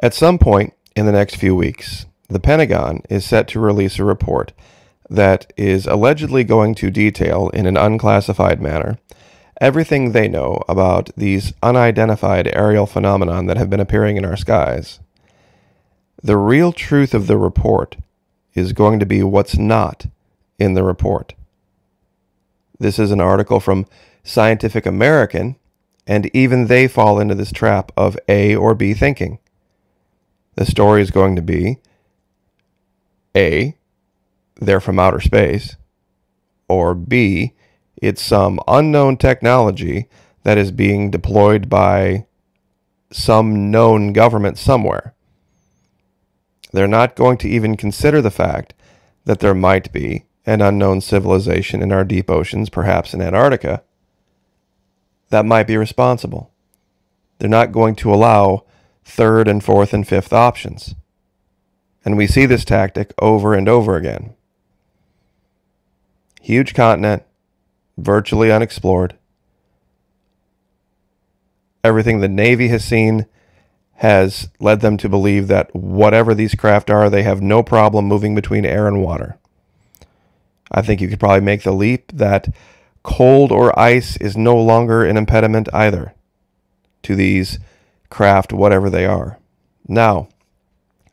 At some point in the next few weeks, the Pentagon is set to release a report that is allegedly going to detail in an unclassified manner everything they know about these unidentified aerial phenomenon that have been appearing in our skies. The real truth of the report is going to be what's not in the report. This is an article from Scientific American, and even they fall into this trap of A or B thinking. The story is going to be A, they're from outer space, or B, it's some unknown technology that is being deployed by some known government somewhere. They're not going to even consider the fact that there might be an unknown civilization in our deep oceans, perhaps in Antarctica, that might be responsible. They're not going to allow third and fourth and fifth options. And we see this tactic over and over again. Huge continent, virtually unexplored. Everything the Navy has seen has led them to believe that whatever these craft are, they have no problem moving between air and water. I think you could probably make the leap that cold or ice is no longer an impediment either to these craft, whatever they are. Now,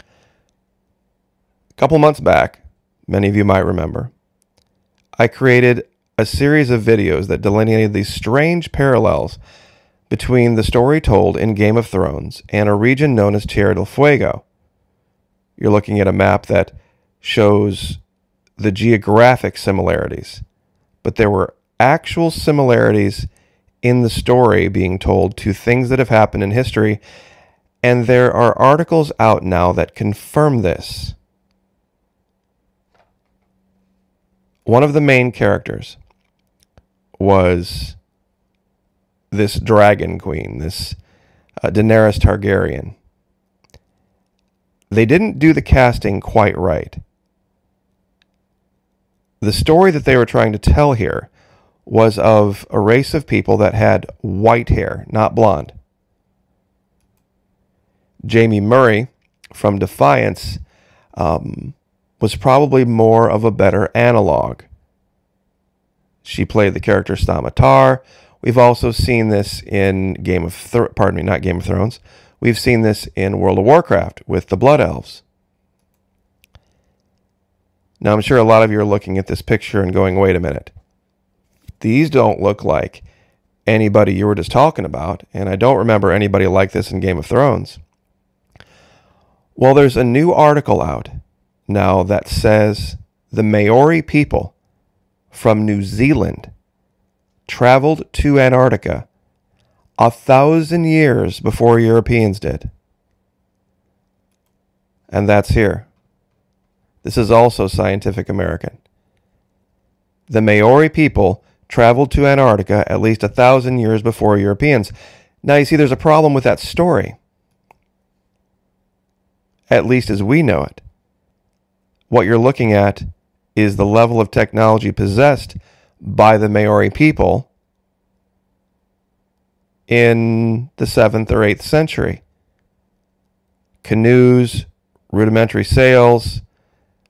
a couple months back, many of you might remember, I created a series of videos that delineated these strange parallels between the story told in Game of Thrones and a region known as Tierra del Fuego. You're looking at a map that shows the geographic similarities, but there were actual similarities in the story being told to things that have happened in history, and there are articles out now that confirm this. One of the main characters was this dragon queen, this Daenerys Targaryen. They didn't do the casting quite right. The story that they were trying to tell here was of a race of people that had white hair, not blonde. Jamie Murray from Defiance was probably more of a better analog. She played the character Stamatar. We've also seen this in not Game of Thrones. We've seen this in World of Warcraft with the Blood Elves. Now, I'm sure a lot of you are looking at this picture and going, wait a minute. These don't look like anybody you were just talking about, and I don't remember anybody like this in Game of Thrones. Well, there's a new article out now that says the Maori people from New Zealand traveled to Antarctica 1,000 years before Europeans did. And that's here. This is also Scientific American. The Maori people traveled to Antarctica at least 1,000 years before Europeans. Now, you see, there's a problem with that story, at least as we know it. What you're looking at is the level of technology possessed by the Maori people in the 7th or 8th century. Canoes, rudimentary sails,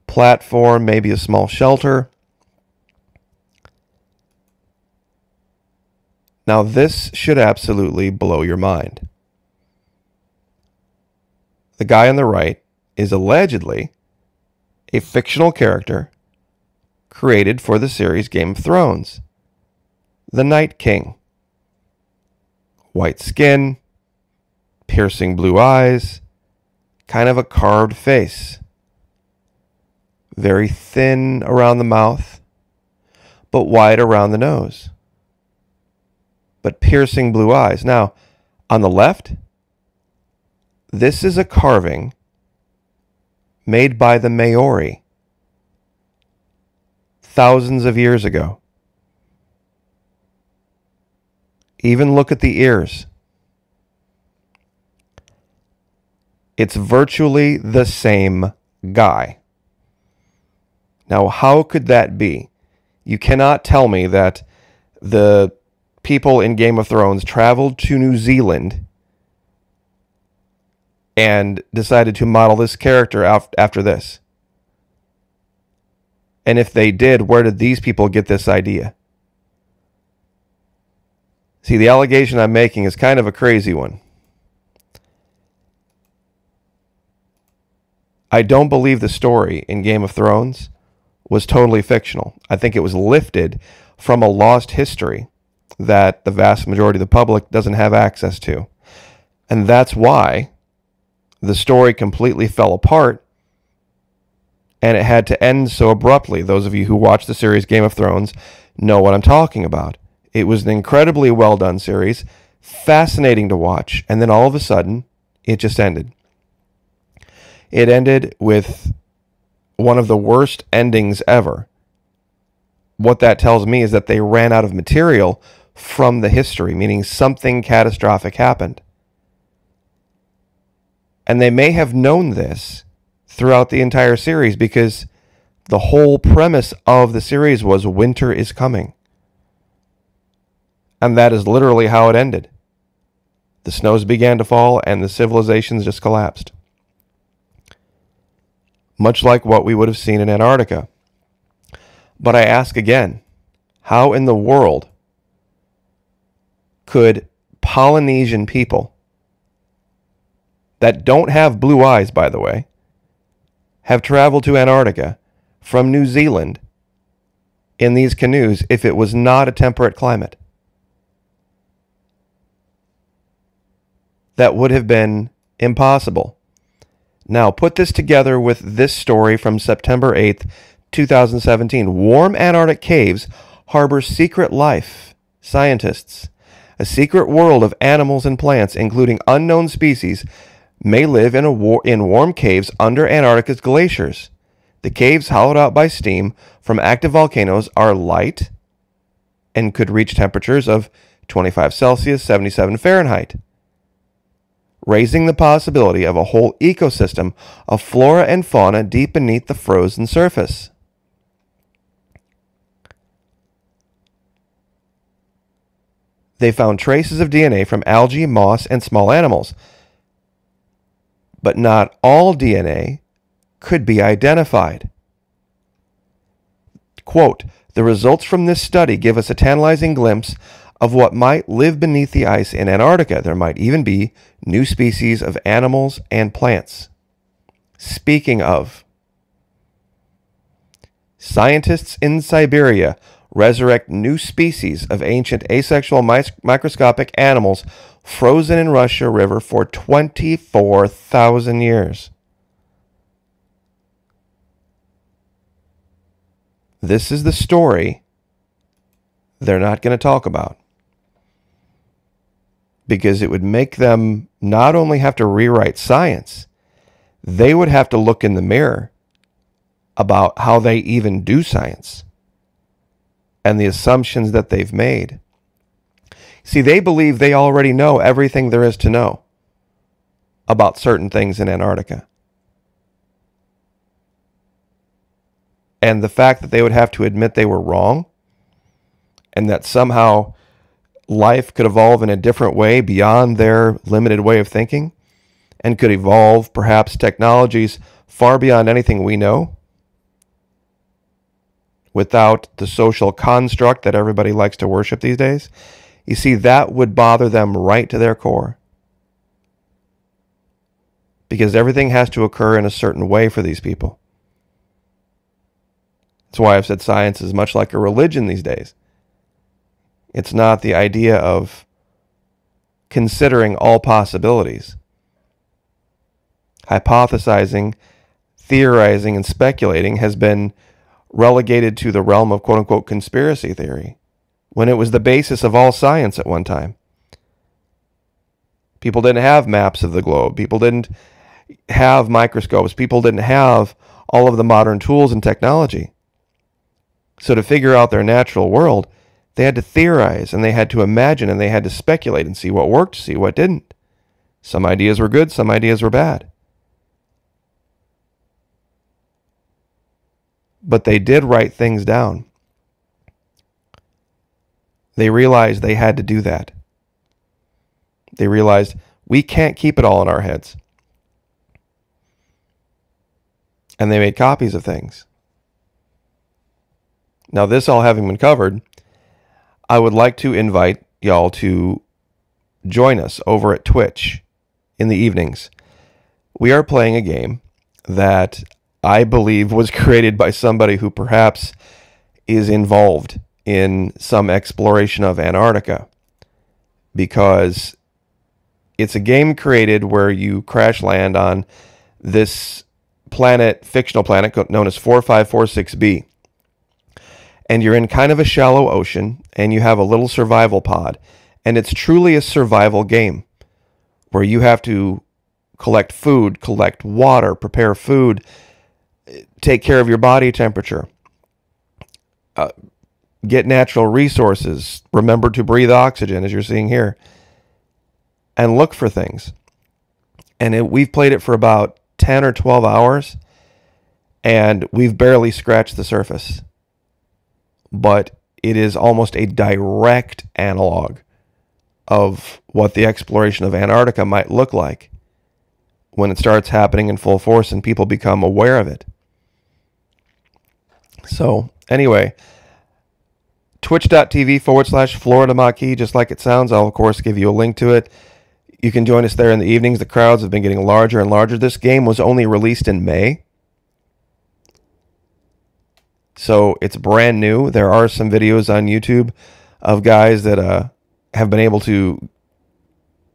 platform, maybe a small shelter. Now, this should absolutely blow your mind. The guy on the right is allegedly a fictional character created for the series Game of Thrones, the Night King. White skin, piercing blue eyes, kind of a carved face. Very thin around the mouth, but wide around the nose. But piercing blue eyes. Now, on the left, this is a carving made by the Maori thousands of years ago. Even look at the ears. It's virtually the same guy. Now, how could that be? You cannot tell me that the people in Game of Thrones traveled to New Zealand and decided to model this character after this? And if they did, where did these people get this idea? See, the allegation I'm making is kind of a crazy one. I don't believe the story in Game of Thrones was totally fictional. I think it was lifted from a lost history that the vast majority of the public doesn't have access to. And that's why the story completely fell apart and it had to end so abruptly. Those of you who watch the series Game of Thrones know what I'm talking about. It was an incredibly well done series, fascinating to watch, and then all of a sudden, it just ended. It ended with one of the worst endings ever. What that tells me is that they ran out of material from the history, meaning something catastrophic happened. And they may have known this throughout the entire series because the whole premise of the series was winter is coming. And that is literally how it ended. The snows began to fall and the civilizations just collapsed. Much like what we would have seen in Antarctica. But I ask again, how in the world could Polynesian people that don't have blue eyes, by the way, have traveled to Antarctica from New Zealand in these canoes if it was not a temperate climate? That would have been impossible. Now, put this together with this story from September 8th, 2017. Warm Antarctic caves harbor secret life. Scientists. A secret world of animals and plants, including unknown species, may live in warm caves under Antarctica's glaciers. The caves, hollowed out by steam from active volcanoes, are light and could reach temperatures of 25 Celsius, 77 Fahrenheit. Raising the possibility of a whole ecosystem of flora and fauna deep beneath the frozen surface. They found traces of DNA from algae, moss, and small animals, but not all DNA could be identified. Quote, "The results from this study give us a tantalizing glimpse of what might live beneath the ice in Antarctica. There might even be new species of animals and plants." Speaking of, scientists in Siberia resurrect new species of ancient asexual microscopic animals frozen in Russia River for 24,000 years. This is the story they're not going to talk about, because it would make them not only have to rewrite science, they would have to look in the mirror about how they even do science and the assumptions that they've made. See, they believe they already know everything there is to know about certain things in Antarctica. And the fact that they would have to admit they were wrong and that somehow life could evolve in a different way beyond their limited way of thinking and could evolve perhaps technologies far beyond anything we know without the social construct that everybody likes to worship these days. You see, that would bother them right to their core, because everything has to occur in a certain way for these people. That's why I've said science is much like a religion these days. It's not the idea of considering all possibilities. Hypothesizing, theorizing, and speculating has been relegated to the realm of quote-unquote conspiracy theory, when it was the basis of all science at one time. People didn't have maps of the globe. People didn't have microscopes. People didn't have all of the modern tools and technology. So to figure out their natural world, they had to theorize, and they had to imagine, and they had to speculate and see what worked, see what didn't. Some ideas were good, some ideas were bad. But they did write things down. They realized they had to do that. They realized we can't keep it all in our heads. and they made copies of things. Now, this all having been covered, I would like to invite y'all to join us over at Twitch in the evenings. We are playing a game that I believe was created by somebody who perhaps is involved in some exploration of Antarctica, because it's a game created where you crash land on this planet, fictional planet known as 4546b. And you're in kind of a shallow ocean, and you have a little survival pod. And it's truly a survival game where you have to collect food, collect water, prepare food, take care of your body temperature, get natural resources, remember to breathe oxygen, as you're seeing here, and look for things. And we've played it for about 10 or 12 hours, and we've barely scratched the surface. But it is almost a direct analog of what the exploration of Antarctica might look like when it starts happening in full force and people become aware of it. So, anyway, twitch.tv/Florida Maquis, just like it sounds. I'll, of course, give you a link to it. You can join us there in the evenings. The crowds have been getting larger and larger. This game was only released in May, so it's brand new. There are some videos on YouTube of guys that have been able to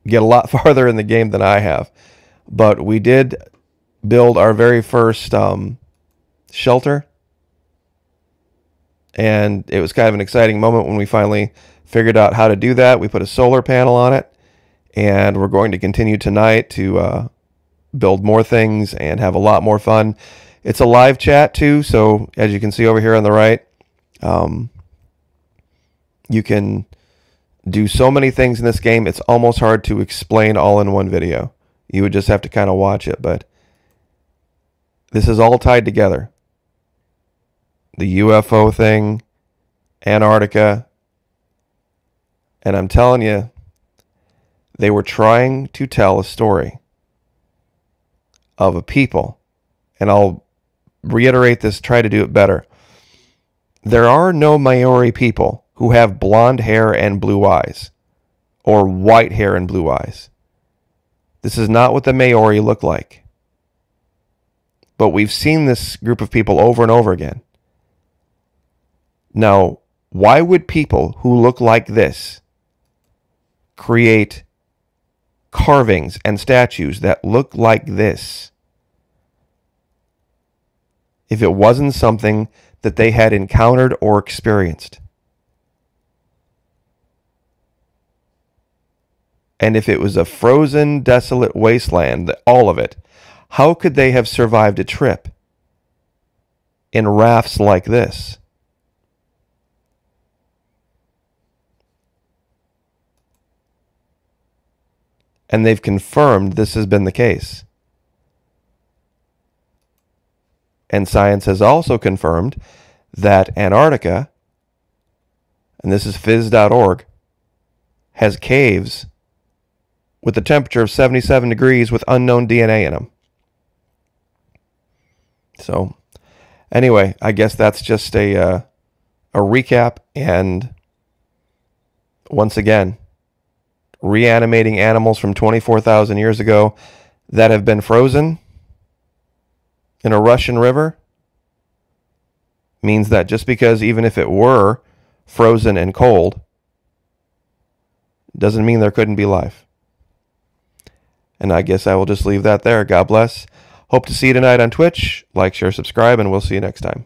get a lot farther in the game than I have. But we did build our very first shelter, and it was kind of an exciting moment when we finally figured out how to do that. We put a solar panel on it, and we're going to continue tonight to build more things and have a lot more fun. It's a live chat too, so as you can see over here on the right, you can do so many things in this game. It's almost hard to explain all in one video. You would just have to kind of watch it, but this is all tied together. The UFO thing, Antarctica, and I'm telling you, they were trying to tell a story of a people, and I'll reiterate this, try to do it better. There are no Maori people who have blonde hair and blue eyes, or white hair and blue eyes. This is not what the Maori look like. But we've seen this group of people over and over again. Now, why would people who look like this create carvings and statues that look like this if it wasn't something that they had encountered or experienced? And if it was a frozen, desolate wasteland, all of it, how could they have survived a trip in rafts like this? And they've confirmed this has been the case. And science has also confirmed that Antarctica, and this is phys.org, has caves with a temperature of 77 degrees with unknown DNA in them. So, anyway, I guess that's just a recap, and once again, reanimating animals from 24,000 years ago that have been frozen in a Russian river means that just because even if it were frozen and cold, doesn't mean there couldn't be life. And I guess I will just leave that there. God bless. Hope to see you tonight on Twitch. Like, share, subscribe, and we'll see you next time.